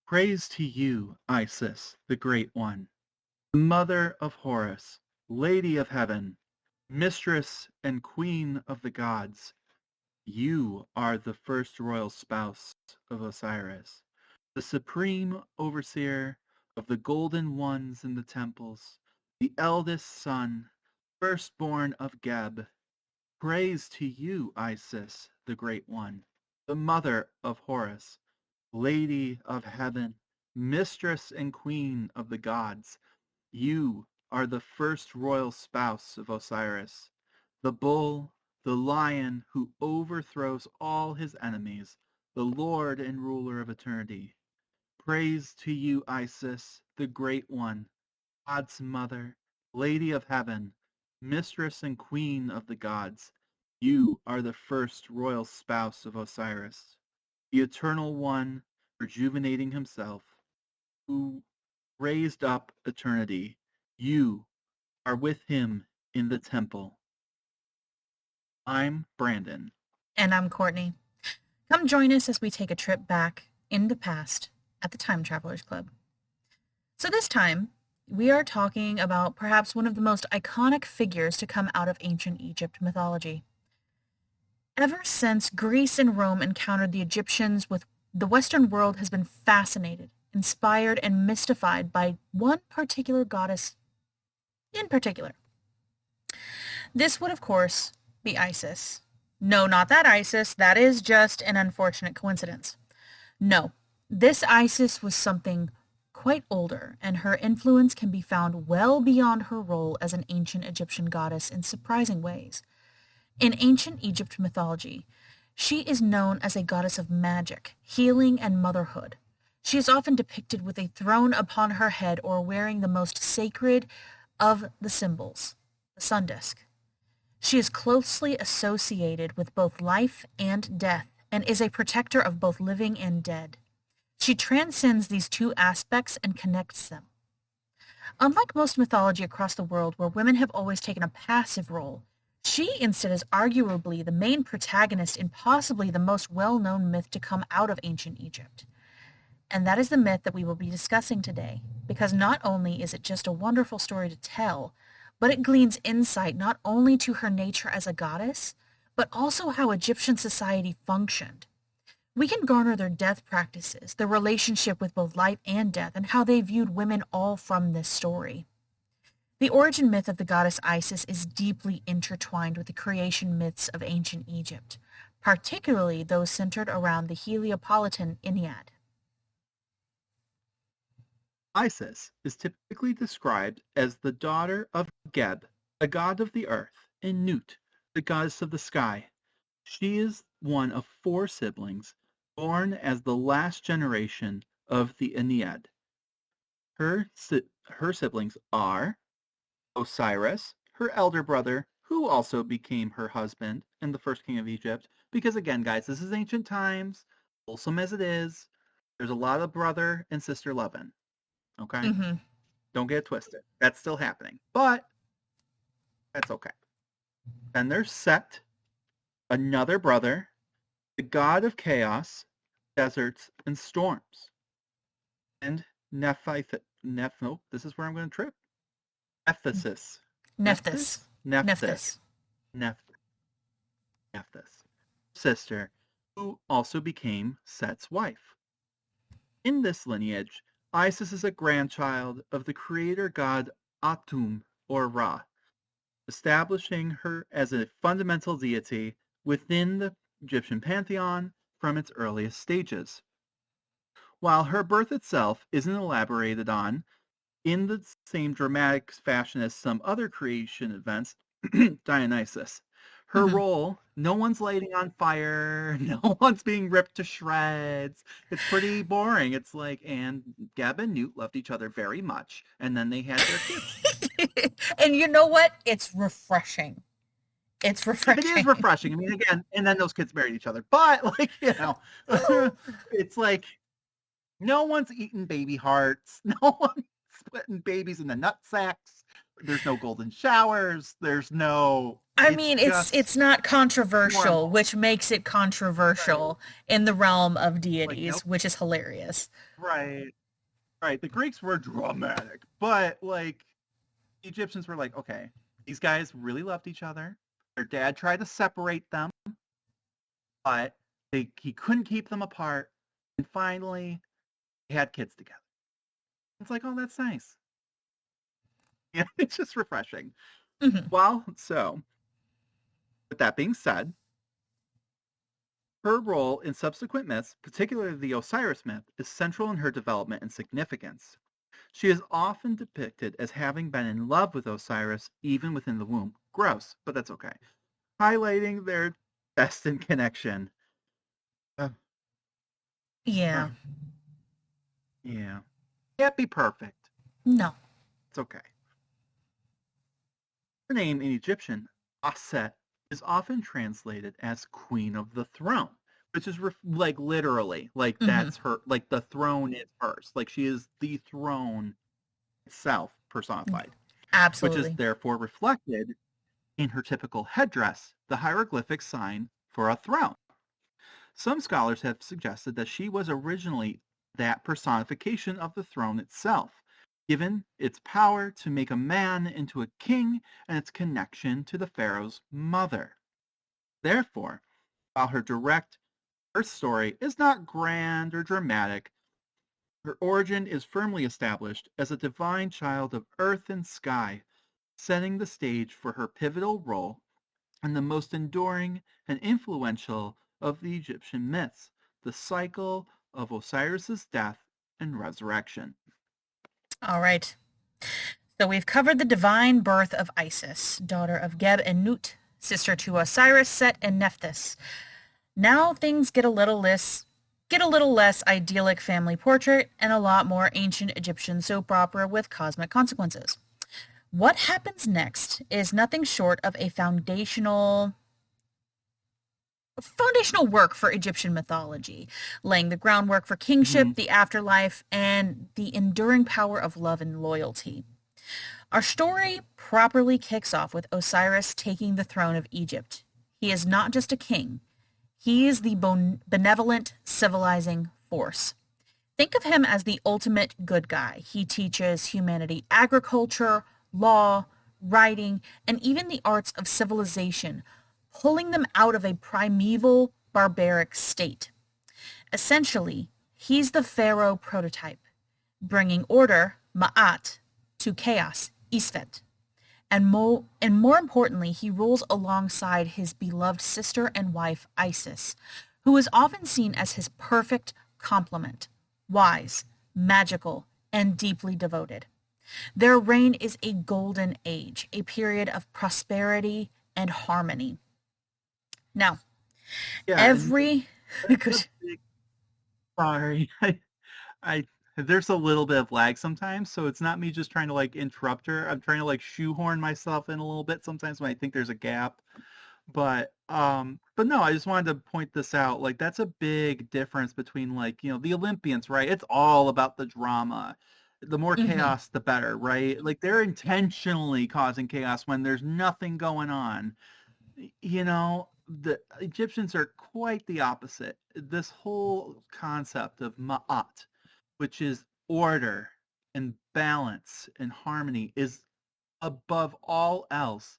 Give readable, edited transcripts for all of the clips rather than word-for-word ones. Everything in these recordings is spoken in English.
Praise to you, Isis, the Great One, the Mother of Horus, Lady of Heaven, Mistress and Queen of the Gods. You are the first royal spouse of Osiris, the supreme overseer of the golden ones in the temples, the eldest son, firstborn of Geb. Praise to you, Isis, the Great One, the Mother of Horus, Lady of Heaven, Mistress and Queen of the Gods. You are the first royal spouse of Osiris, the bull, the lion who overthrows all his enemies, the Lord and ruler of eternity. Praise to you, Isis, the Great One, God's Mother, Lady of Heaven, Mistress and Queen of the Gods. You are the first royal spouse of Osiris, the Eternal One, rejuvenating himself, who raised up eternity. You are with him in the temple. I'm Brandon. And I'm Courtney. Come join us as we take a trip back in the past at the Time Travelers Club. So this time, we are talking about perhaps one of the most iconic figures to come out of ancient Egypt mythology. Ever since Greece and Rome encountered the Egyptians, the Western world has been fascinated, inspired, and mystified by one particular goddess in particular. This would, of course, be Isis. No, not that Isis. That is just an unfortunate coincidence. No, this Isis was something quite older, and her influence can be found well beyond her role as an ancient Egyptian goddess in surprising ways. In ancient Egypt mythology, she is known as a goddess of magic, healing, and motherhood. She is often depicted with a throne upon her head or wearing the most sacred of the symbols, the sun disk. She is closely associated with both life and death and is a protector of both living and dead. She transcends these two aspects and connects them. Unlike most mythology across the world where women have always taken a passive role, she instead is arguably the main protagonist in possibly the most well-known myth to come out of ancient Egypt. And that is the myth that we will be discussing today, because not only is it just a wonderful story to tell, but it gleans insight not only to her nature as a goddess, but also how Egyptian society functioned. We can garner their death practices, their relationship with both life and death, and how they viewed women all from this story. The origin myth of the goddess Isis is deeply intertwined with the creation myths of ancient Egypt, particularly those centered around the Heliopolitan Ennead. Isis is typically described as the daughter of Geb, a god of the earth, and Nut, the goddess of the sky. She is one of four siblings, born as the last generation of the Ennead. Her siblings are Osiris, her elder brother, who also became her husband and the first king of Egypt. Because again, guys, this is ancient times, wholesome as it is. There's a lot of brother and sister loving. Okay? Mm-hmm. Don't get it twisted. That's still happening. But that's okay. Then there's Set, another brother, the god of chaos, deserts, and storms. And no, this is where I'm going to trip. Nephthys. Nephthys. Nephthys. Nephthys. Sister, who also became Set's wife. In this lineage, Isis is a grandchild of the creator god Atum, or Ra, establishing her as a fundamental deity within the Egyptian pantheon from its earliest stages. While her birth itself isn't elaborated on in the same dramatic fashion as some other creation events, Dionysus, her Mm-hmm. role, no one's lighting on fire, no one's being ripped to shreds. It's pretty boring. It's like, and Geb and Newt loved each other very much, and then they had their kids. And you know what? It's refreshing. It's It is refreshing. refreshing. I mean, again, and then those kids married each other. But, like, it's like no one's eating baby hearts. No one's putting babies in the nut sacks. there's no golden showers. There's no. I It's mean, just it's not controversial, normal. which makes it Right. controversial in the realm of Like nope. deities, which is hilarious. Right. Right. The Greeks were dramatic, but like Egyptians were like, okay, these guys really loved each other. Their dad tried to separate them, but he couldn't keep them apart. And finally, they had kids together. It's like, oh, that's nice. Yeah, it's just refreshing. Hmm. Well, so with that being said, her role in subsequent myths, particularly the Osiris myth, is central in her development and significance. She is often depicted as having been in love with Osiris even within the womb. Gross, but that's okay. Highlighting their destined connection. Uh, uh, Yeah. yeah. Can't be perfect. No. It's okay. Her name in Egyptian, Aset, is often translated as Queen of the Throne, which is like literally, like Hmm. that's her, like the throne is hers. Like she is the throne itself personified, which is Absolutely. therefore reflected in her typical headdress, the hieroglyphic sign for a throne. Some scholars have suggested that she was originally that personification of the throne itself, given its power to make a man into a king and its connection to the pharaoh's mother. Therefore, while her direct birth story is not grand or dramatic, her origin is firmly established as a divine child of earth and sky, setting the stage for her pivotal role and the most enduring and influential of the Egyptian myths, the cycle of Osiris's death and resurrection. All right. So we've covered the divine birth of Isis, daughter of Geb and Nut, sister to Osiris, Set, and Nephthys. Now things get a little less idyllic family portrait and a lot more ancient Egyptian soap opera with cosmic consequences. What happens next is nothing short of a foundational work for Egyptian mythology, laying the groundwork for Mm-hmm. kingship, the afterlife, and the enduring power of love and loyalty. Our story properly kicks off with Osiris taking the throne of Egypt. He is not just a king, he is the benevolent, civilizing force. Think of him as the ultimate good guy. He teaches humanity agriculture, law, writing, and even the arts of civilization, pulling them out of a primeval, barbaric state. Essentially, he's the pharaoh prototype, bringing order, ma'at, to chaos, isfet. And more importantly, he rules alongside his beloved sister and wife, Isis, who is often seen as his perfect complement, wise, magical, and deeply devoted. Their reign is a golden age, a period of prosperity and harmony. Now, Yeah, and every that's a good. big sorry. I there's a little bit of lag sometimes, so it's not me just trying to like interrupt her. I'm trying to like shoehorn myself in a little bit sometimes when I think there's a gap. But no, I just wanted to point this out. Like that's a big difference between like, the Olympians, right? It's all about the drama. The more Mhm. chaos, the better, right? Like they're intentionally causing chaos when there's nothing going on. The Egyptians are quite the opposite. This whole concept of ma'at, which is order and balance and harmony, is above all else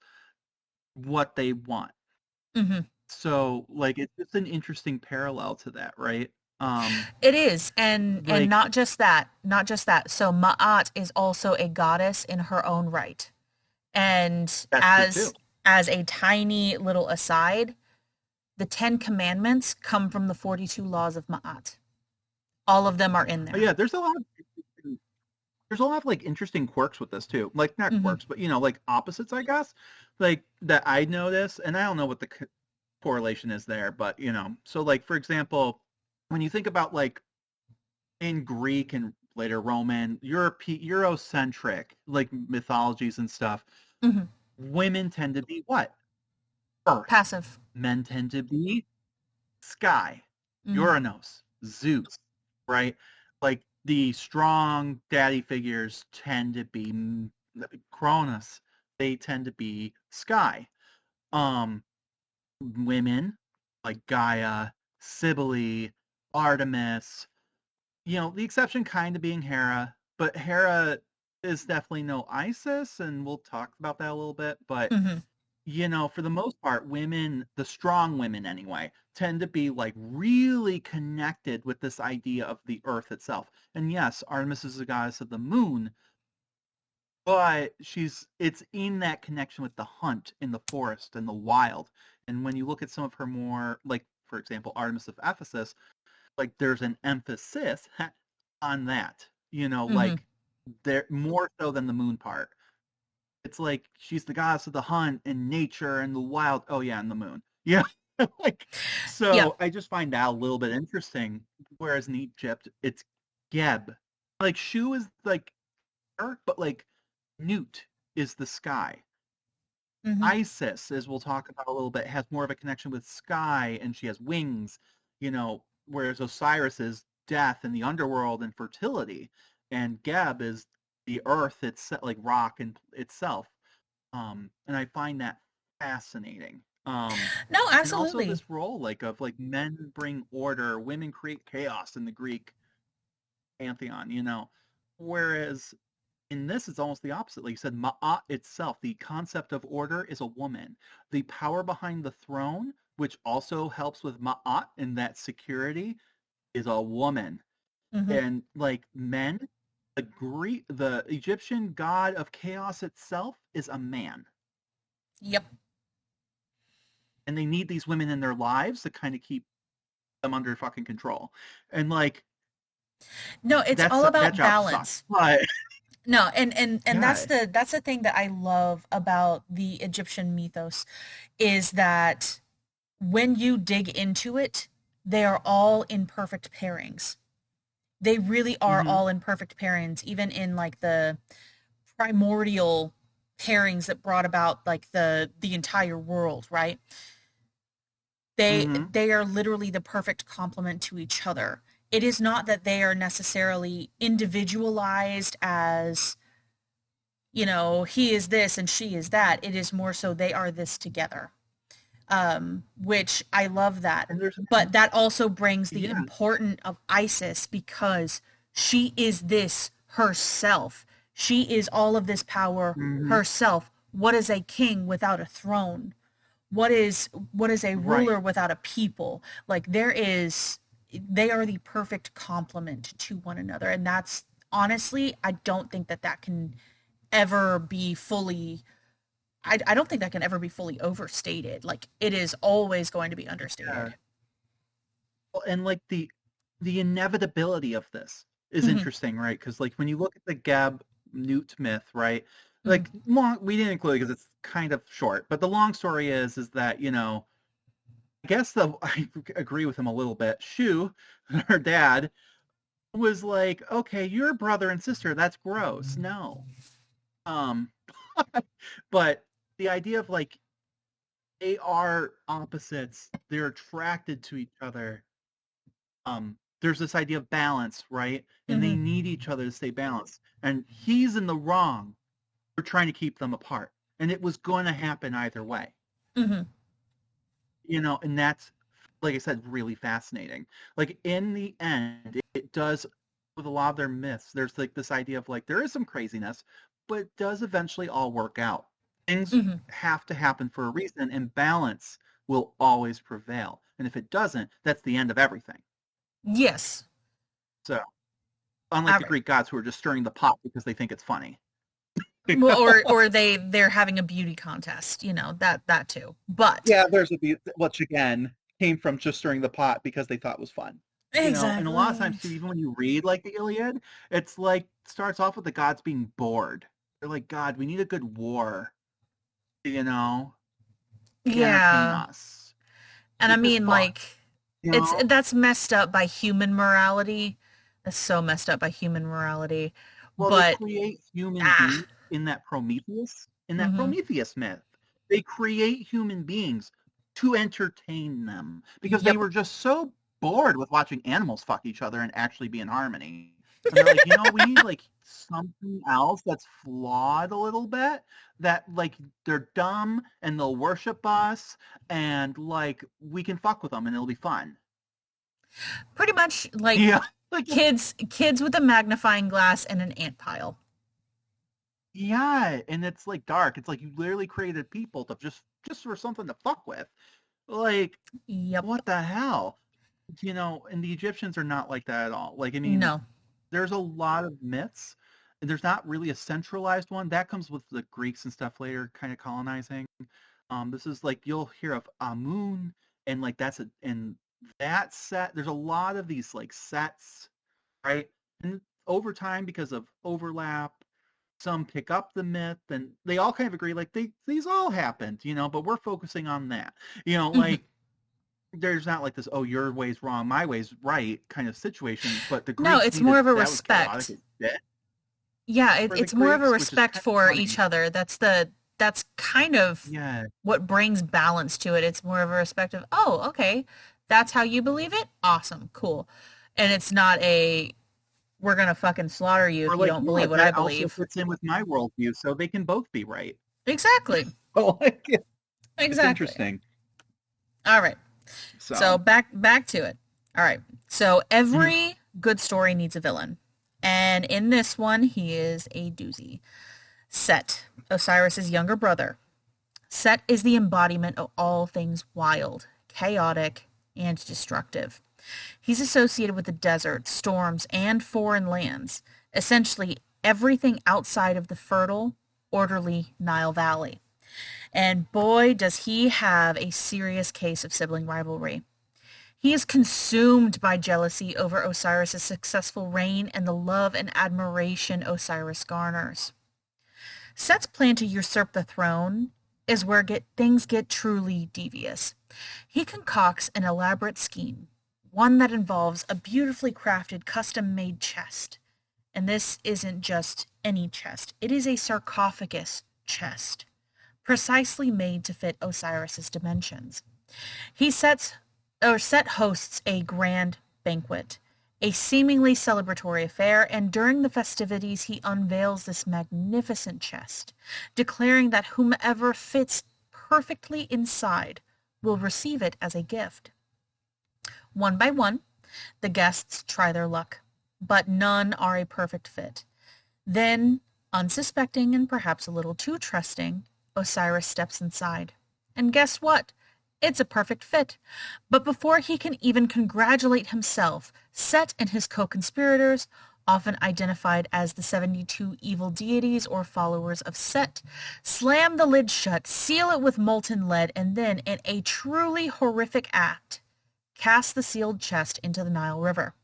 what they want. Mhm. So, like, it's just an interesting parallel to that, right? Um, It is, and like not just that, not just that. So Ma'at is also a goddess in her own right. And that's true too. as a tiny little aside, the 10 commandments come from the 42 laws of Ma'at. All of them are in But there. yeah, there's a lot of like interesting quirks with this too. Like not Hmm. quirks, but like opposites, I guess. Like that I notice, and I don't know what the correlation is there, but so like for example, when you think about like in Greek and later Roman, Eurocentric like mythologies and stuff, Hmm. women tend to be what? Earth. Passive. Men tend to be sky, Hmm. Uranus, Zeus, right? Like the strong daddy figures tend to be Cronus, they tend to be sky. Um, Women like Gaia, Cybele, Artemis, the exception kind of being Hera, but Hera is definitely no Isis, and we'll talk about that a little bit. But, Hmm. for the most part, women, the strong women anyway, tend to be like really connected with this idea of the earth itself. And yes, Artemis is the goddess of the moon, but it's in that connection with the hunt in the forest and the wild. And when you look at some of her more, like, for example, Artemis of Ephesus, like there's an emphasis on that, Hmm. like there more so than the moon part. It's like she's the goddess of the hunt and nature and the wild. Oh yeah, and the moon. Yeah. Like, Yeah. so I just find that a little bit interesting. Whereas in Egypt, it's Geb. Like Shu is like earth, but like Newt is the sky. Hmm. Isis, as we'll talk about a little bit, has more of a connection with sky, and she has wings, whereas Osiris is death and the underworld and fertility, and Geb is the earth itself, like rock and itself. And I find that fascinating. No, And also absolutely. this role, like of like men bring order, women create chaos in the Greek pantheon, whereas in this, it's almost the opposite. Like you said, Ma'at itself, the concept of order is a woman. The power behind the throne, which also helps with Ma'at and that security, is a woman. Hmm. And like men, the Egyptian god of chaos itself is a man. Yep. And they need these women in their lives to kind of keep them under fucking control. And like No, it's all that about job sucks. balance. But No, and yeah. that's the thing that I love about the Egyptian mythos is that when you dig into it, they are all in perfect pairings. They really are Hmm. all in perfect pairings, even in like the primordial pairings that brought about like the entire world, right? Hmm. They are literally the perfect complement to each other. It is not that they are necessarily individualized as, he is this and she is that. It is more so they are this together. Which I love that. And there's, But that also brings the yeah. important of Isis because she is this herself. She is all of this power Hmm. herself. What is a king without a throne? What is a Right. ruler without a people? Like they are the perfect complement to one another. And that's honestly, I don't think that can ever be fully I don't think that can ever be fully overstated. Like it is always going to be Yeah. understated. Well, and like the inevitability of this is Hmm. interesting, right? Because like when you look at the Gab Newt myth, right? Hmm. Like long, we didn't include it because it's kind of short, but the long story is that I guess I agree with him a little bit. Shu, her dad, was like, okay, you're brother and sister. That's gross. No. Um, but the idea of like they are opposites. They're attracted to each other. There's this idea of balance, right? And they Hmm. need each other to stay balanced. And he's in the wrong for trying to keep them apart. And it was going to happen either way. Hmm. And that's, like I said, really fascinating. Like in the end, it does, with a lot of their myths, there's like this idea of like there is some craziness, but it does eventually all work out. Things Hmm. have to happen for a reason, and balance will always prevail. And if it doesn't, that's the end of everything. Yes. So, unlike All the right. Greek gods who are just stirring the pot because they think it's funny. Well, or they're having a beauty contest, that too. But Yeah, there's a which again came from just stirring the pot because they thought was fun. And a lot of exactly. times too, even when you read like the Iliad, it's like starts off with the gods being bored. They're like, God, we need a good war, you know, to entertain Yeah. us. And I This is mean fun, like you it's know. that's messed up by human morality. That's so messed up by human morality. Well, they But create human ah. beings in that Mhm. Prometheus myth. They create human beings to entertain them because they Yep. were just so bored with watching animals fuck each other and actually be in harmony. And they're like, we need like something else that's flawed a little bit, that like they're dumb and they'll worship us, and like we can fuck with them and it'll be fun. Pretty much like Yeah. Like, kids with a magnifying glass and an ant pile. yeah, and it's like dark. It's like you literally created people to just for something to fuck with. Like, Yep. what the hell? And the Egyptians are not like that at all. Like, I mean, No. there's a lot of myths, and there's not really a centralized one. That comes with the Greeks and stuff later, kind of colonizing. This is like you'll hear of Amun, and like and that set. There's a lot of these like sets, right? And over time, because of overlap, some pick up the myth, and they all kind of agree like these all happened, but we're focusing on that. Mhm. Like there's not like this, oh, your way's wrong, my way's right kind of situation, but the No, Greeks it's more needed of a that was chaotic respect. as shit Yeah, for the it's more of a Greeks, which is respect kind of for each funny. other. That's kind of Yeah. what brings balance to it. It's more of a respect of, oh, okay, that's how you believe it? Awesome, cool. And it's not a we're gonna fucking slaughter you Or if you like, don't yeah, believe what I that also believe. fits in with my worldview, so they can both be right. Exactly. Oh, like, it's Exactly. interesting. All right. So So, back to it. All right. So mhm. every good story needs a villain. And in this one, he is a doozy. Set, Osiris's younger brother. Set is the embodiment of all things wild, chaotic, and destructive. He's associated with the desert, storms, and foreign lands, essentially everything outside of the fertile, orderly Nile Valley. And boy, does he have a serious case of sibling rivalry. He is consumed by jealousy over Osiris's successful reign and the love and admiration Osiris garners. Set's plan to usurp the throne is where things get truly devious. He concocts an elaborate scheme, one that involves a beautifully crafted, custom-made chest. And this isn't just any chest. It is a sarcophagus chest, precisely made to fit Osiris's dimensions. He Set hosts a grand banquet, a seemingly celebratory affair, and during the festivities he unveils this magnificent chest, declaring that whomever fits perfectly inside will receive it as a gift. One by one, the guests try their luck, but none are a perfect fit. Then, unsuspecting and perhaps a little too trusting, Osiris steps inside. And guess what? It's a perfect fit. But before he can even congratulate himself, Set and his co-conspirators, often identified as the 72 evil deities or followers of Set, slam the lid shut, seal it with molten lead, and then, in a truly horrific act, cast the sealed chest into the Nile River.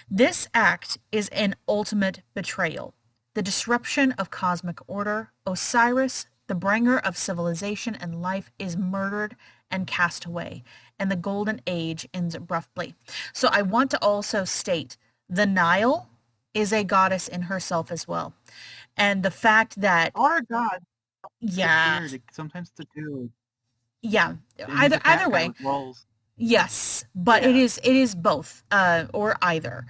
This act is an ultimate betrayal, the disruption of cosmic order. Osiris, the bringer of civilization and life, is murdered and cast away, and the Golden Age ends abruptly. So I want to also state the Nile is a goddess in herself as well. And the fact that, Our God, it's yeah, weird. Sometimes it's a dude, yeah, and he's a either cat guy way, with rolls. yes, but Yeah. it is both, or either.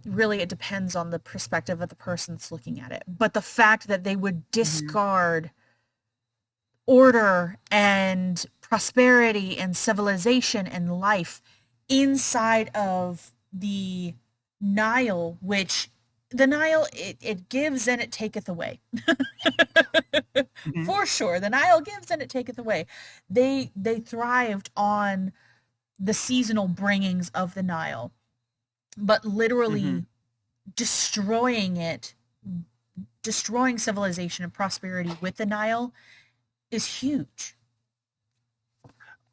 Really, it depends on the perspective of the person that's looking at it. But the fact that they would Hmm. discard order and prosperity and civilization and life inside of the Nile, which the Nile, it gives and it taketh away. Hmm. For sure. The Nile gives and it taketh away. They thrived on the seasonal bringings of the Nile, but Hmm. literally destroying it, destroying civilization and prosperity with the Nile is huge.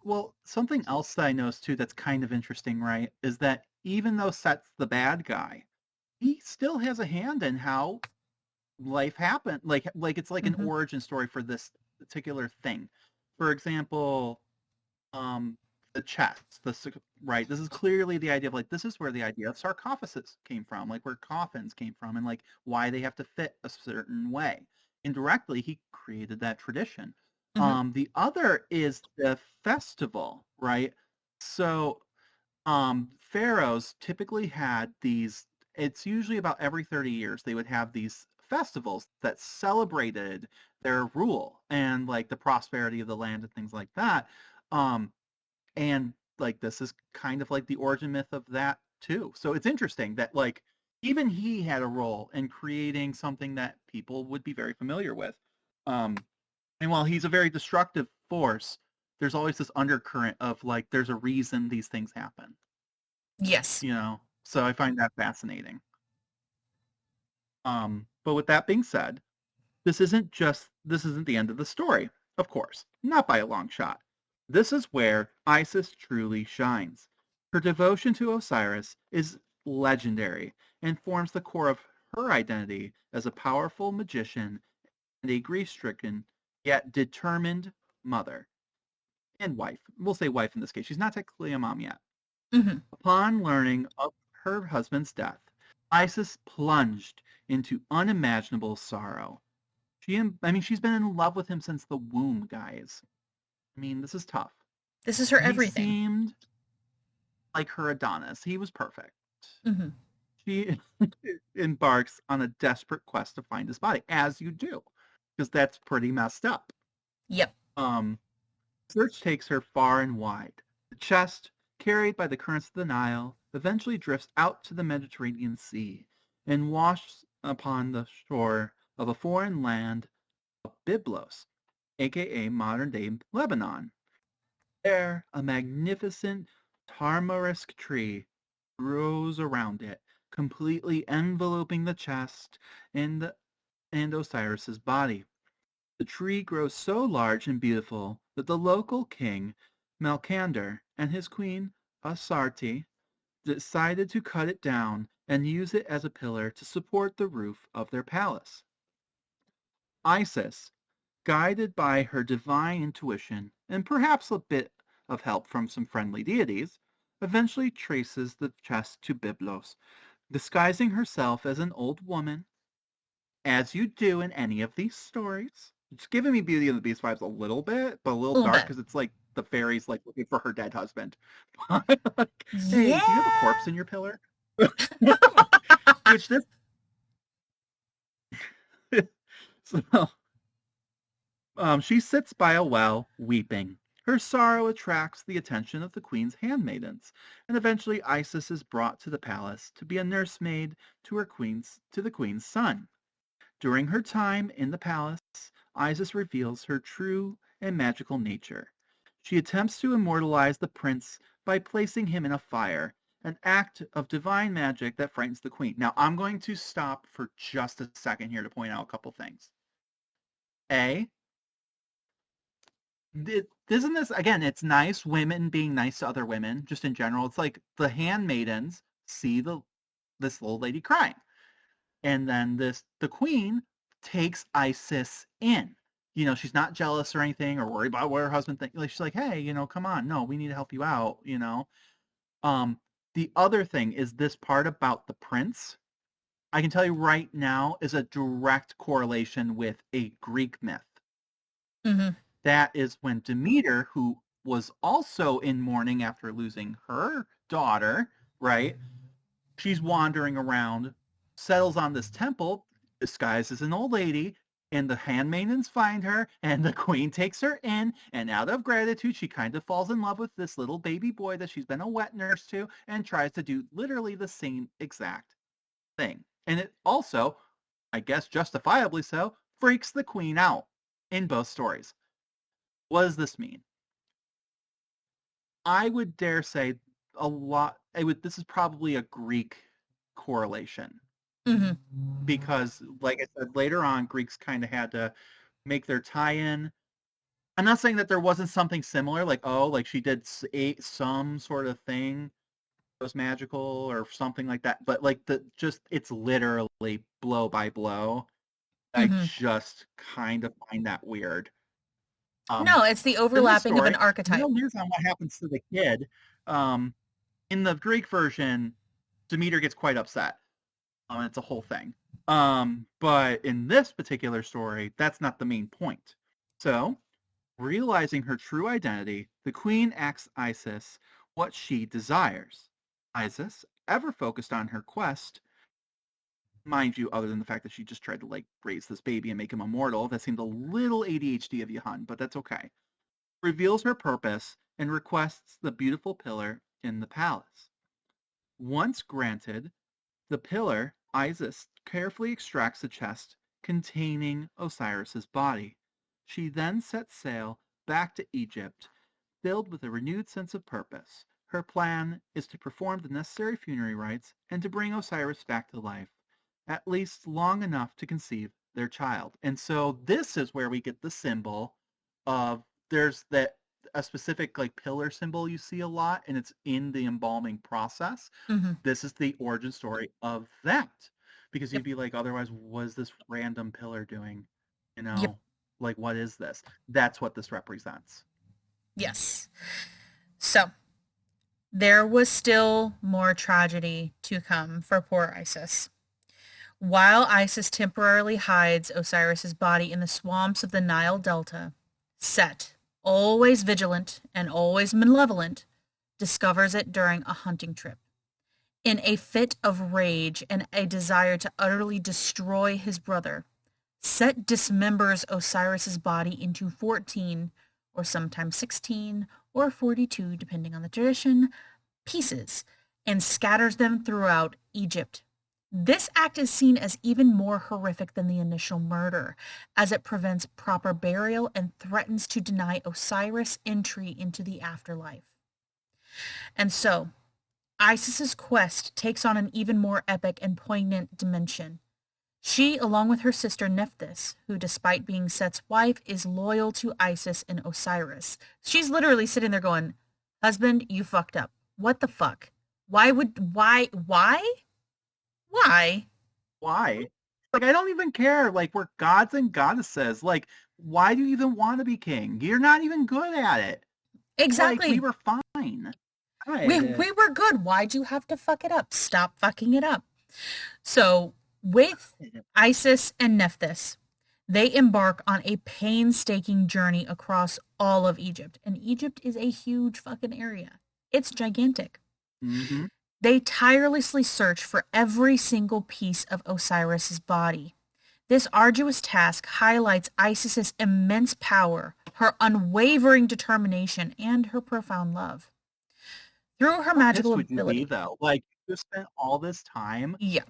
Well, something else that I noticed too that's kind of interesting, right, is that even though Set's the bad guy, he still has a hand in how life happened. Like it's like an Hmm. origin story for this particular thing. For example, um, the chest, right. This is clearly the idea of like this is where the idea of sarcophagus came from, like where coffins came from, and like why they have to fit a certain way. Indirectly, he created that tradition. Hmm. The other is the festival, right? So pharaohs typically had these it's usually about every 30 years they would have these festivals that celebrated their rule and like the prosperity of the land and things like that. Um, and like this is kind of like the origin myth of that too. So it's interesting that like even he had a role in creating something that people would be very familiar with. Um, and while he's a very destructive force, there's always this undercurrent of like there's a reason these things happen, Yes. you know? So I find that fascinating. But with that being said, this isn't the end of the story, of course, not by a long shot. This is where Isis truly shines. Her devotion to Osiris is legendary and forms the core of her identity as a powerful magician and a grief-stricken yet determined mother and wife. We'll say wife in this case. She's not technically a mom yet. Hmm. Upon learning of her husband's death, Isis plunged into unimaginable sorrow. She's been in love with him since the womb, guys. I mean, this is tough. This is her He everything. seemed like her Adonis. He was perfect. Hmm. She embarks on a desperate quest to find his body, as you do, because that's pretty messed up. Yep. Um, Search takes her far and wide. The chest, carried by the currents of the Nile, eventually drifts out to the Mediterranean Sea and washes upon the shore of a foreign land of Byblos, aka modern-day Lebanon. There, a magnificent tamarisk tree grows around it, completely enveloping the chest and, and Osiris's body. The tree grows so large and beautiful that the local king, Melkander, and his queen, Asarte, decided to cut it down and use it as a pillar to support the roof of their palace. Isis, guided by her divine intuition and perhaps a bit of help from some friendly deities, eventually traces the chest to Byblos, disguising herself as an old woman, as you do in any of these stories. It's giving me Beauty and the Beast vibes a little bit, but a little A little dark bit. because it's like the fairies like looking for her dead husband. Like, hey, do you have a Yeah. corpse in your pillar? Which this so she sits by a well, weeping. Her sorrow attracts the attention of the queen's handmaidens, and eventually Isis is brought to the palace to be a nursemaid to the queen's son. During her time in the palace, Isis reveals her true and magical nature. She attempts to immortalize the prince by placing him in a fire, an act of divine magic that frightens the queen. Now, I'm going to stop for just a second here to point out a couple things. A, isn't this again? It's nice women being nice to other women, just in general. It's like the handmaidens see the this little lady crying, and then the queen takes Isis in. You know, she's not jealous or anything or worried about what her husband thinks. Like she's like, hey, you know, come on, no, we need to help you out. You know, um, the other thing is this part about the prince. I can tell you right now is a direct correlation with a Greek myth. Hmm. That is when Demeter, who was also in mourning after losing her daughter, right? She's wandering around, settles on this temple, disguised as an old lady, and the handmaidens find her, and the queen takes her in, and out of gratitude, she kind of falls in love with this little baby boy that she's been a wet nurse to, and tries to do literally the same exact thing. And it also, I guess justifiably so, freaks the queen out in both stories. What does this mean? I would dare say a lot. This is probably a Greek correlation Hmm. because, like I said, later on, Greeks kind of had to make their tie-in. I'm not saying that there wasn't something similar, like oh, like she did some sort of thing that was magical or something like that, but like the just it's literally blow by blow. I Hmm. just kind of find that weird. No, it's the In this overlapping of an story, archetype. no news on what happens to the kid. Um, in the Greek version, Demeter gets quite upset. It's a whole thing. But in this particular story, that's not the main point. So, realizing her true identity, the queen asks Isis what she desires. Isis, ever focused on her quest, mind you, other than the fact that she just tried to like raise this baby and make him immortal, that seemed a little ADHD of you, hun, but that's okay. Reveals her purpose and requests the beautiful pillar in the palace. Once granted, the pillar, Isis carefully extracts the chest containing Osiris's body. She then sets sail back to Egypt, filled with a renewed sense of purpose. Her plan is to perform the necessary funerary rites and to bring Osiris back to life, at least long enough to conceive their child. And so this is where we get the symbol of there's that a specific like pillar symbol you see a lot, and it's in the embalming process. Mm-hmm. This is the origin story of that, because Yep. you'd be like, otherwise, what is this random pillar doing? You Yep. know, like what is this? That's what this represents. Yes. So there was still more tragedy to come for poor Isis. While Isis temporarily hides Osiris's body in the swamps of the Nile Delta, Set, always vigilant and always malevolent, discovers it during a hunting trip. In a fit of rage and a desire to utterly destroy his brother, Set dismembers Osiris's body into 14, or sometimes 16, or 42, depending on the tradition, pieces, and scatters them throughout Egypt. This act is seen as even more horrific than the initial murder, as it prevents proper burial and threatens to deny Osiris entry into the afterlife. And so, Isis's quest takes on an even more epic and poignant dimension. She, along with her sister Nephthys, who despite being Set's wife, is loyal to Isis and Osiris. She's literally sitting there going, husband, you fucked up. What the fuck? Why? Why? Like, I don't even care. Like, we're gods and goddesses. Like, why do you even want to be king? You're not even good at it. Like, we Exactly. were fine. We were good. Why'd you have to fuck it up? Stop fucking it up. So, with Isis and Nephthys, they embark on a painstaking journey across all of Egypt. And Egypt is a huge fucking area. It's gigantic. Mm-hmm. They tirelessly search for every single piece of Osiris's body. This arduous task highlights Isis's immense power, her unwavering determination, and her profound love. Through her How magical pissed would you be, ability. though? Like, you spent all this time Yeah,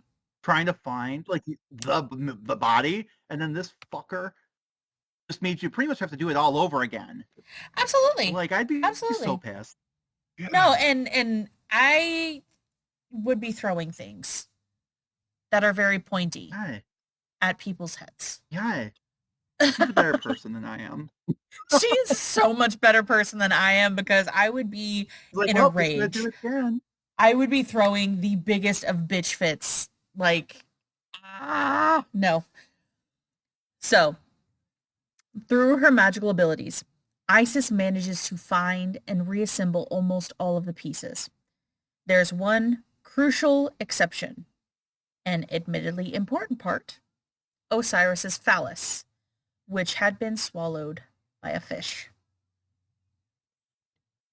trying to find, like, the body, and then this fucker just made you pretty much have to do it all over again. absolutely. Like, I'd be so Absolutely. pissed. No, Yeah. and I would be throwing things that are very pointy Yeah. at people's heads. Yeah. She's a better person than I am. She is so much better person than I am because I would be It's like, in a well, just gonna do rage. it again. I would be throwing the biggest of bitch fits. Like, no. So, through her magical abilities, Isis manages to find and reassemble almost all of the pieces. There's one crucial exception, an admittedly important part, Osiris's phallus, which had been swallowed by a fish.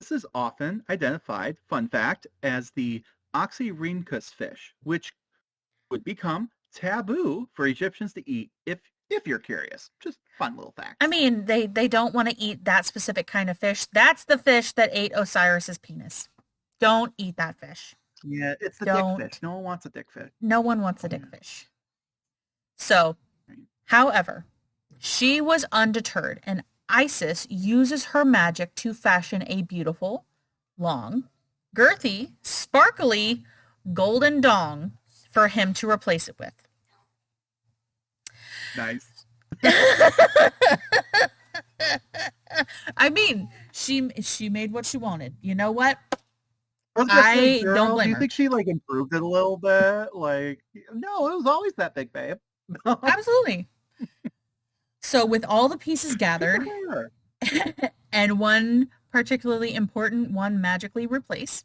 This is often identified, fun fact, as the Oxyrhynchus fish, which would become taboo for Egyptians to eat if you're curious. Just fun little I facts. mean, they don't want to eat that specific kind of fish. That's the fish that ate Osiris's penis. Don't eat that fish. Yeah, it's the dick fish. Don't. No one wants a dick fish. No one wants a dick Yeah. fish. So, Right. however, she was undeterred, and Isis uses her magic to fashion a beautiful, long, girthy, sparkly, golden dong for him to replace it with. Nice. I mean, she made what she wanted. You know what? I was gonna say, I don't girl, do blame you her. think she like improved it a little bit? Like, no, it was always that big, babe. Absolutely. So with all the pieces Good for gathered her. and one particularly important one magically replaced,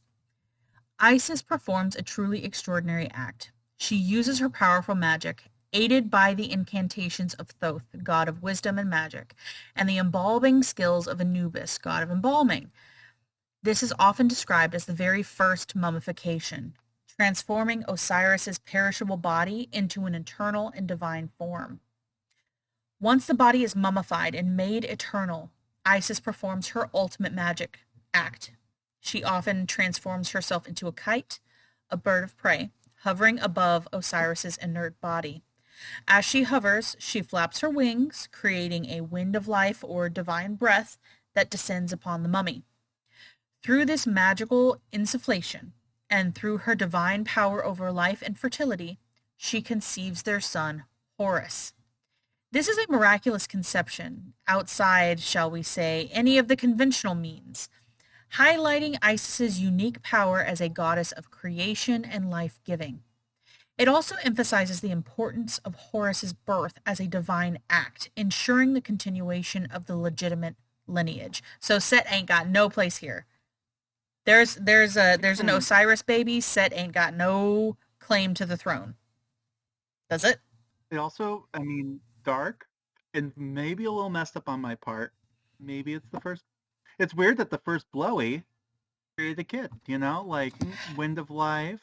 Isis performs a truly extraordinary act. She uses her powerful magic, aided by the incantations of Thoth, god of wisdom and magic, and the embalming skills of Anubis, god of embalming. This is often described as the very first mummification, transforming Osiris's perishable body into an eternal and divine form. Once the body is mummified and made eternal, Isis performs her ultimate magic act. She often transforms herself into a kite, a bird of prey, hovering above Osiris's inert body. As she hovers, she flaps her wings, creating a wind of life or divine breath that descends upon the mummy. Through this magical insufflation, and through her divine power over life and fertility, she conceives their son, Horus. This is a miraculous conception, outside, shall we say, any of the conventional means, highlighting Isis's unique power as a goddess of creation and life-giving. It also emphasizes the importance of Horus's birth as a divine act, ensuring the continuation of the legitimate lineage. So Set ain't got no place here. There's an Osiris baby. Set ain't got no claim to the throne. Does it? It also, I mean, dark and maybe a little messed up on my part. Maybe it's the first. It's weird that the first blowy created a kid. You know, like wind of life,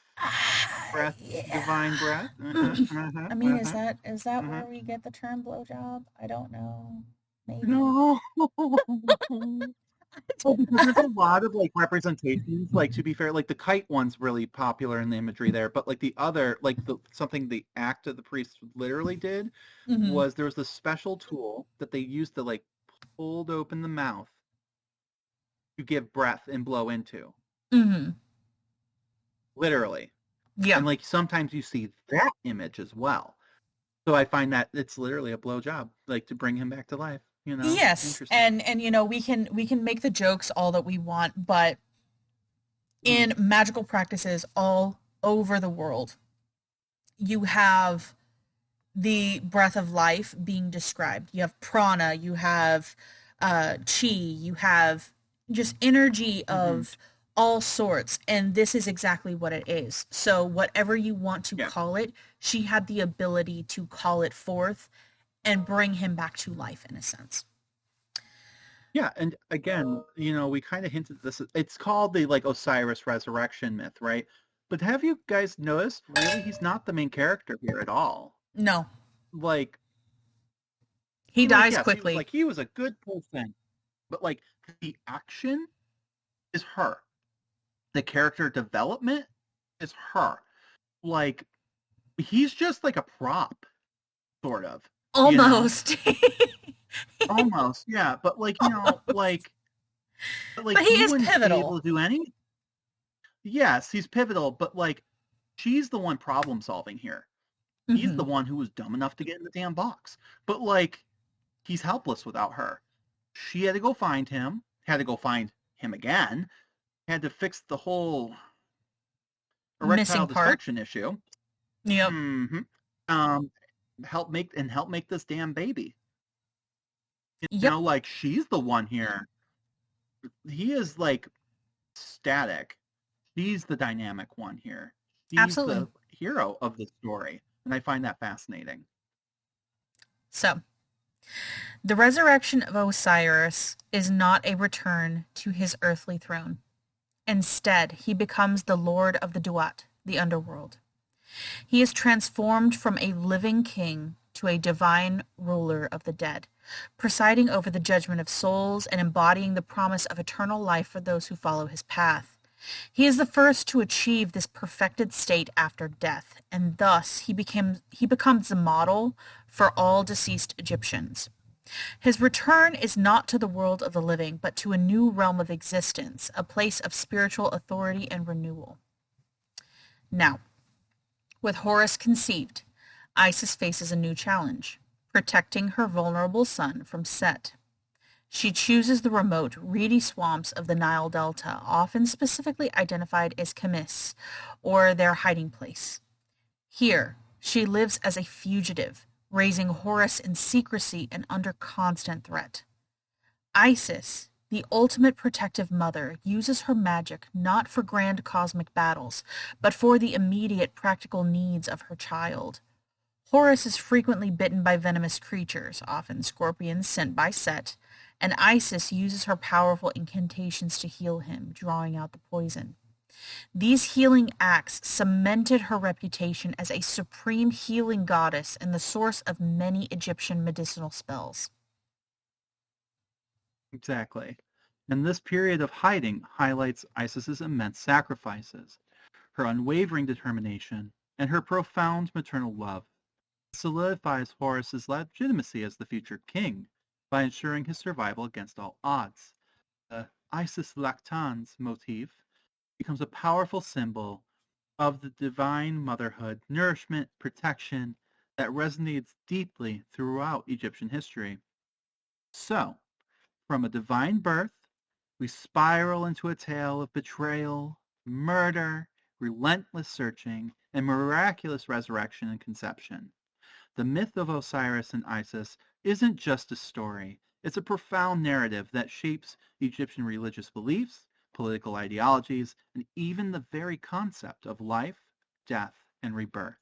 breath, Yeah. divine breath. I mean, is that where we get the term blowjob? I don't know. Maybe. No. Well, because there's a lot of like representations. Like to be fair, like the kite one's really popular in the imagery there, but like the other, like something the act of the priest literally did was there was this special tool that they used to like hold open the mouth to give breath and blow into. Mm-hmm. Literally. Yeah. And like sometimes you see that image as well. So I find that it's literally a blowjob, like to bring him back to life. You know? Yes, and you know we can make the jokes all that we want, but in magical practices all over the world, you have the breath of life being described. You have prana, you have chi, you have just energy of all sorts, and this is exactly what it is. So whatever you want to call it, she had the ability to call it forth and bring him back to life in a sense. Yeah, and again, you know, we kind of hinted at this. It's called the like Osiris resurrection myth, right? But have you guys noticed, really, he's not the main character here at all. No. Like he dies yes, quickly. He was a good person, but like the action is her. The character development is her. Like he's just like a prop, sort of. Almost. You know? Almost, yeah. But like, you know, like but he is pivotal. Be able to do any. Yes, he's pivotal, but like she's the one problem solving here. He's the one who was dumb enough to get in the damn box. But like he's helpless without her. She had to go find him, had to go find him again, had to fix the whole erectile dysfunction issue. Yep. Help make this damn baby. You know, like she's the one here. He is like static. She's the dynamic one here. She's Absolutely. the hero of the story. And I find that fascinating. So, the resurrection of Osiris is not a return to his earthly throne. Instead, he becomes the lord of the Duat, the underworld. He is transformed from a living king to a divine ruler of the dead, presiding over the judgment of souls and embodying the promise of eternal life for those who follow his path. He is the first to achieve this perfected state after death, and thus he becomes the model for all deceased Egyptians. His return is not to the world of the living, but to a new realm of existence, a place of spiritual authority and renewal. Now, with Horus conceived, Isis faces a new challenge, protecting her vulnerable son from Set. She chooses the remote, reedy swamps of the Nile Delta, often specifically identified as Chemis, or their hiding place. Here, she lives as a fugitive, raising Horus in secrecy and under constant threat. Isis, the ultimate protective mother, uses her magic not for grand cosmic battles, but for the immediate practical needs of her child. Horus is frequently bitten by venomous creatures, often scorpions sent by Set, and Isis uses her powerful incantations to heal him, drawing out the poison. These healing acts cemented her reputation as a supreme healing goddess and the source of many Egyptian medicinal spells. Exactly. And this period of hiding highlights Isis's immense sacrifices, her unwavering determination, and her profound maternal love. It solidifies Horus's legitimacy as the future king by ensuring his survival against all odds. The Isis lactans motif becomes a powerful symbol of the divine motherhood, nourishment, protection that resonates deeply throughout Egyptian history. So, from a divine birth, we spiral into a tale of betrayal, murder, relentless searching, and miraculous resurrection and conception. The myth of Osiris and Isis isn't just a story, it's a profound narrative that shapes Egyptian religious beliefs, political ideologies, and even the very concept of life, death, and rebirth.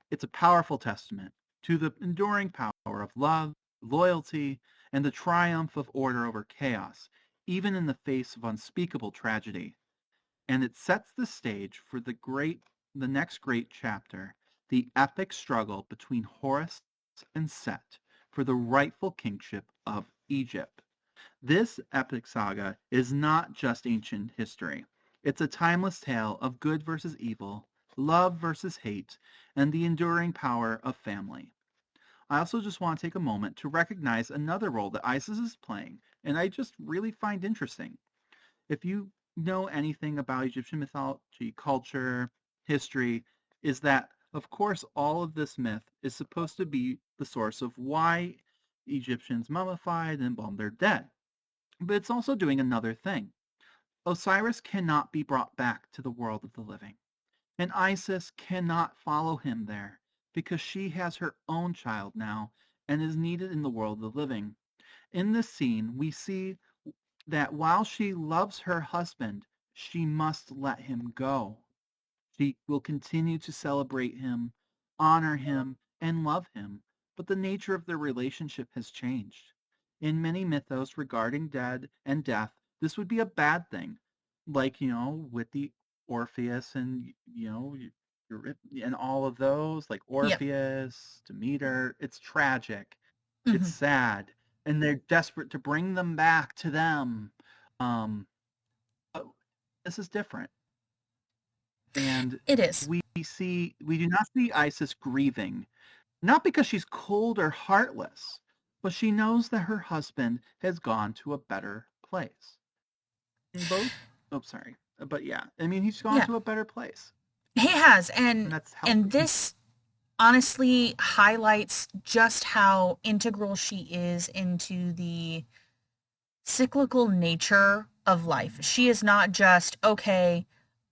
It's a powerful testament to the enduring power of love, loyalty, and the triumph of order over chaos, even in the face of unspeakable tragedy. And it sets the stage for the next great chapter, the epic struggle between Horus and Set for the rightful kingship of Egypt. This epic saga is not just ancient history. It's a timeless tale of good versus evil, love versus hate, and the enduring power of family. I also just want to take a moment to recognize another role that Isis is playing, and I just really find interesting. If you know anything about Egyptian mythology, culture, history, is that, of course, all of this myth is supposed to be the source of why Egyptians mummified and embalmed their dead. But it's also doing another thing. Osiris cannot be brought back to the world of the living, and Isis cannot follow him there because she has her own child now and is needed in the world of the living. In this scene, we see that while she loves her husband, she must let him go. She will continue to celebrate him, honor him, and love him, but the nature of their relationship has changed. In many mythos regarding dead and death, this would be a bad thing, like, with the Orpheus and, and all of those, like Yep. Orpheus, Demeter. It's tragic. It's Hmm. sad. And they're desperate to bring them back to them. Um, but this is different. And It is. we do not see Isis grieving, not because she's cold or heartless, but she knows that her husband has gone to a better place. In both, oh, sorry, but yeah, I mean, he's gone Yeah. to a better place, He has, and that's and healthy. this honestly highlights just how integral she is into the cyclical nature of life. She is not just, okay,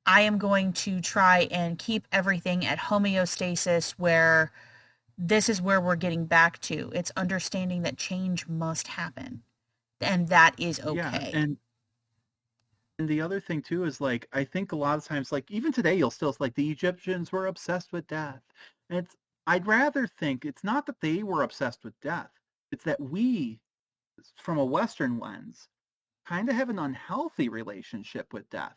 I am going to try and keep everything at homeostasis where this is where we're getting back to. It's understanding that change must happen and that is Yeah, okay. and the other thing too is like I think a lot of times, like even today, you'll still like the Egyptians were obsessed with death, and I'd rather think it's not that they were obsessed with death, it's that we, from a Western lens, kind of have an unhealthy relationship with death.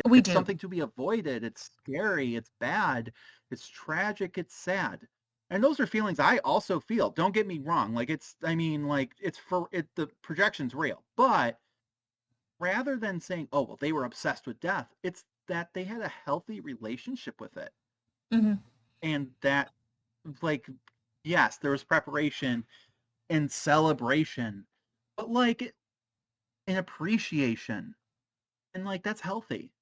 We It's do. something to be avoided. It's scary. It's bad. It's tragic. It's sad. And those are feelings I also feel. Don't get me wrong. Like I mean, like it's for it. The projection's real. But rather than saying, oh, well, they were obsessed with death, it's that they had a healthy relationship with it. Hmm. And that, like, yes, there was preparation and celebration, but like an appreciation. And like that's healthy.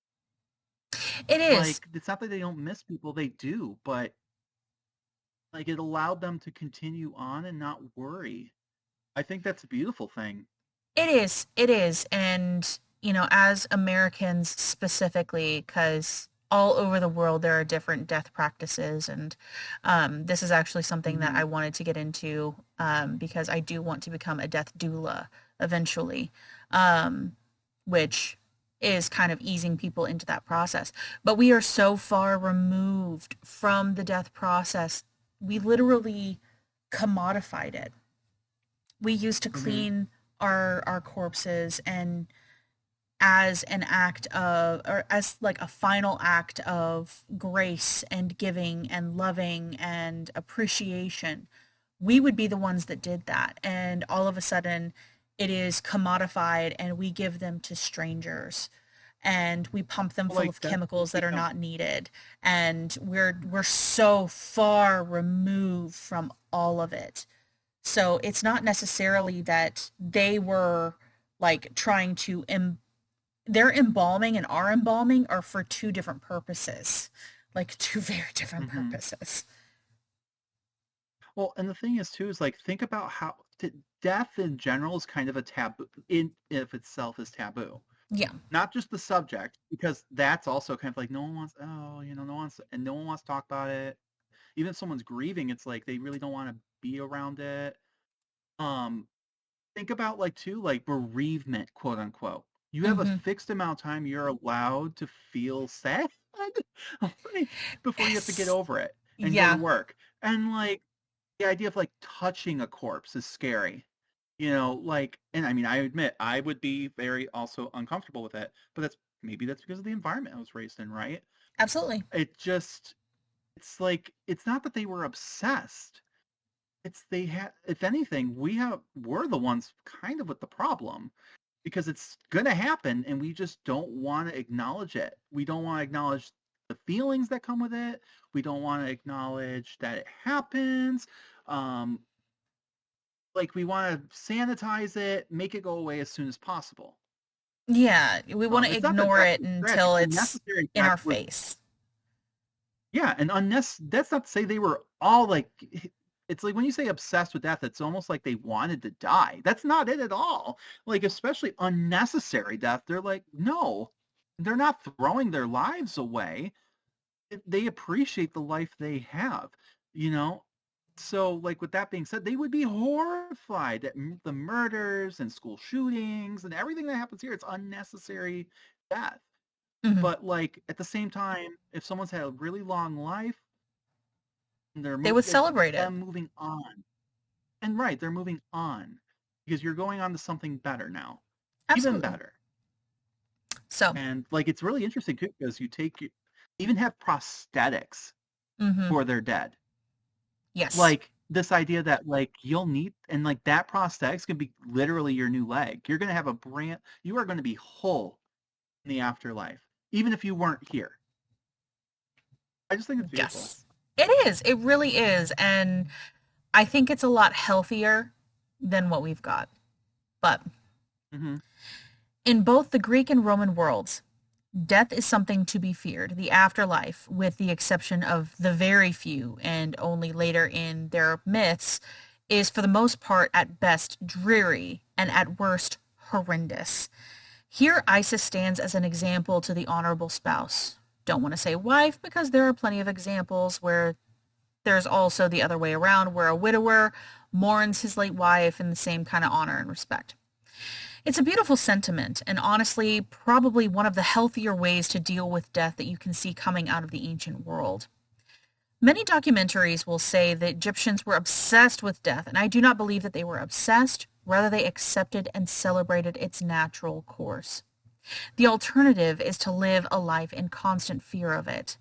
It is. Like it's not that they don't miss people, they do, but like it allowed them to continue on and not worry. I think that's a beautiful thing. It is. It is. And, as Americans specifically, because all over the world there are different death practices. And this is actually something that Hmm. I wanted to get into because I do want to become a death doula eventually, um, which is kind of easing people into that process. But we are so far removed from the death process. We literally commodified it. We used to Hmm. clean our corpses and as an act of, or as like a final act of grace and giving and loving and appreciation, we would be the ones that did that. And all of a sudden, it is commodified and we give them to strangers and we pump them full Like of that's chemicals that you are know, not needed. And we're so far removed from all of it. So it's not well, necessarily that they were like trying to their embalming and our embalming are for two different purposes, like two very different mhm. purposes. Well, and the thing is too is like think about how death in general is kind of a taboo in if itself is taboo. Yeah, Not just the subject, because that's also kind of like no one wants no one's and no one wants to talk about it. Even if someone's grieving, it's like they really don't want to be around it. Um, think about like too like bereavement, quote unquote. You have a mm-hmm. fixed amount of time you're allowed to feel sad right, before you have to get over it and go to Yeah, work. And like the idea of like touching a corpse is scary. You know, like, and I mean, I admit I would be very also uncomfortable with it, but maybe that's because of the environment I was raised in, right? absolutely. It just, it's like, it's not that they were obsessed. It's they had, if anything, we're the ones kind of with the problem because it's gonna happen and we just don't want to acknowledge it. We don't want to acknowledge the feelings that come with it. We don't want to acknowledge that it happens. Um, like we want to sanitize it, make it go away as soon as possible. Yeah, we want to It's not that ignore death it was tragic. until it's Unnecessary in death our was, face. yeah, and that's not to say they were all like. It's like when you say obsessed with death, it's almost like they wanted to die. That's not it at all. Like especially unnecessary death, they're like, no, they're not throwing their lives away. They appreciate the life they have, you know. So, like with that being said, they would be horrified at the murders and school shootings and everything that happens here. It's unnecessary death. Hmm. But like at the same time, if someone's had a really long life, and They would it's celebrate it. them moving on. And right, they're moving on because you're going on to something better now, even Absolutely. better. So, And like it's really interesting too because even have prosthetics hmm, for their dead. yes, Like this idea that like you'll need and like that prosthetics can be literally your new leg. You're gonna have you are gonna be whole in the afterlife, even if you weren't here. I just think it's beautiful. yes. It is. It really is. And I think it's a lot healthier than what we've got. But Hmm. in both the Greek and Roman worlds, death is something to be feared. The afterlife, with the exception of the very few and only later in their myths, is for the most part at best dreary and at worst horrendous. Here, Isis stands as an example to the honorable spouse. Don't want to say wife because there are plenty of examples where there's also the other way around, where a widower mourns his late wife in the same kind of honor and respect. It's a beautiful sentiment, and honestly, probably one of the healthier ways to deal with death that you can see coming out of the ancient world. Many documentaries will say that Egyptians were obsessed with death, and I do not believe that they were obsessed. Rather, they accepted and celebrated its natural course. The alternative is to live a life in constant fear of it.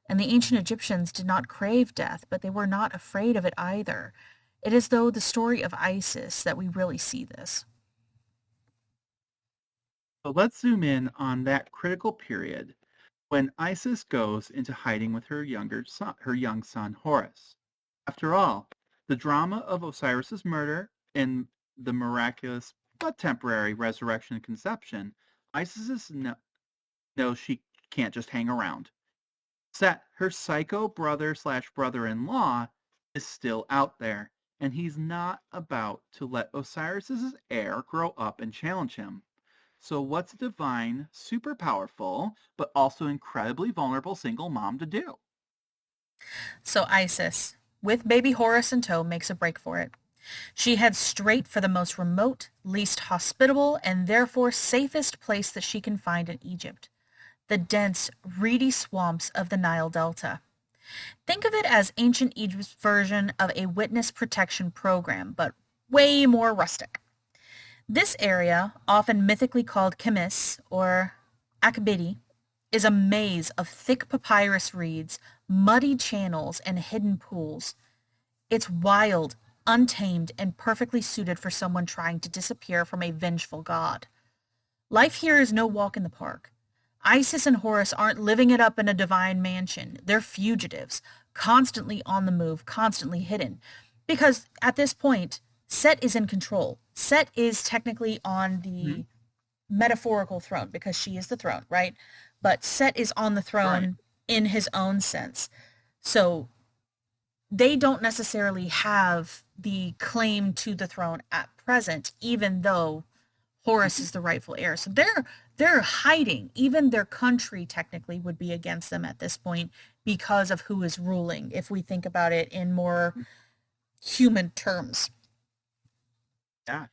And the ancient Egyptians did not crave death, but they were not afraid of it either. It is though the story of Isis that we really see this. So let's zoom in on that critical period when Isis goes into hiding with her young son Horus. After all, the drama of Osiris's murder and the miraculous but temporary resurrection and conception, knows she can't just hang around. Set, her psycho brother slash brother-in-law, is still out there, and he's not about to let Osiris's heir grow up and challenge him. So what's a divine, super powerful, but also incredibly vulnerable single mom to do? So Isis, with baby Horus in tow, makes a break for it. She heads straight for the most remote, least hospitable, and therefore safest place that she can find in Egypt, the dense, reedy swamps of the Nile Delta. Think of it as ancient Egypt's version of a witness protection program, but way more rustic. This area, often mythically called Chemis or Akbidi, is a maze of thick papyrus reeds, muddy channels, and hidden pools. It's wild, untamed, and perfectly suited for someone trying to disappear from a vengeful god. Life here is no walk in the park. Isis and Horus aren't living it up in a divine mansion. They're fugitives, constantly on the move, constantly hidden. Because at this point, Set is in control. Set is technically on Hmm. the metaphorical throne because she is the throne, right? But Set is on the Right. throne in his own sense. So they don't necessarily have the claim to the throne at present, even though Horus Mhm. is the rightful heir. So they're hiding. Even their country technically would be against them at this point because of who is ruling, if we think about it in more human terms. Yeah.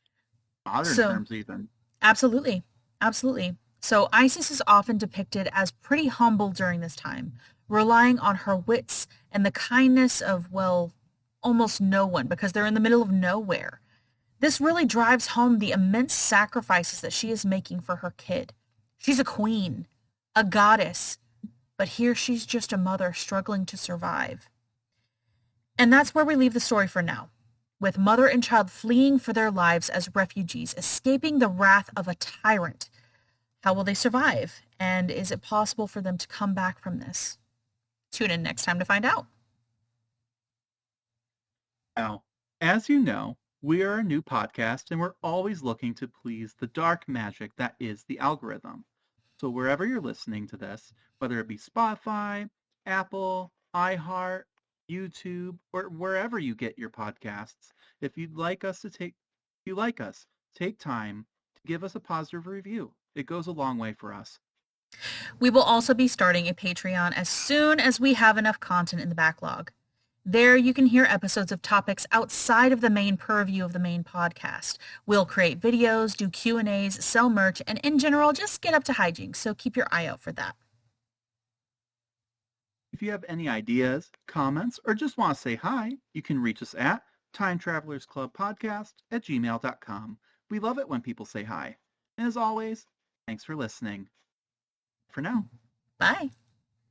Modern So terms even. absolutely. Absolutely. So Isis is often depicted as pretty humble during this time, relying on her wits and the kindness of, well, almost no one because they're in the middle of nowhere. This really drives home the immense sacrifices that she is making for her kid. She's a queen, a goddess, but here she's just a mother struggling to survive. And that's where we leave the story for now, with mother and child fleeing for their lives as refugees, escaping the wrath of a tyrant. How will they survive? And is it possible for them to come back from this? Tune in next time to find out. Now, as you know, we are a new podcast and we're always looking to please the dark magic that is the algorithm. So wherever you're listening to this, whether it be Spotify, Apple, iHeart, YouTube, or wherever you get your podcasts, if you like us, take time to give us a positive review. It goes a long way for us. We will also be starting a Patreon as soon as we have enough content in the backlog. There you can hear episodes of topics outside of the main purview of the main podcast. We'll create videos, do Q&As, sell merch, and in general just get up to hijinks, so keep your eye out for that. If you have any ideas, comments, or just want to say hi, you can reach us at timetravelersclubpodcast@gmail.com. We love it when people say hi. And as always, thanks for listening. For now. Bye.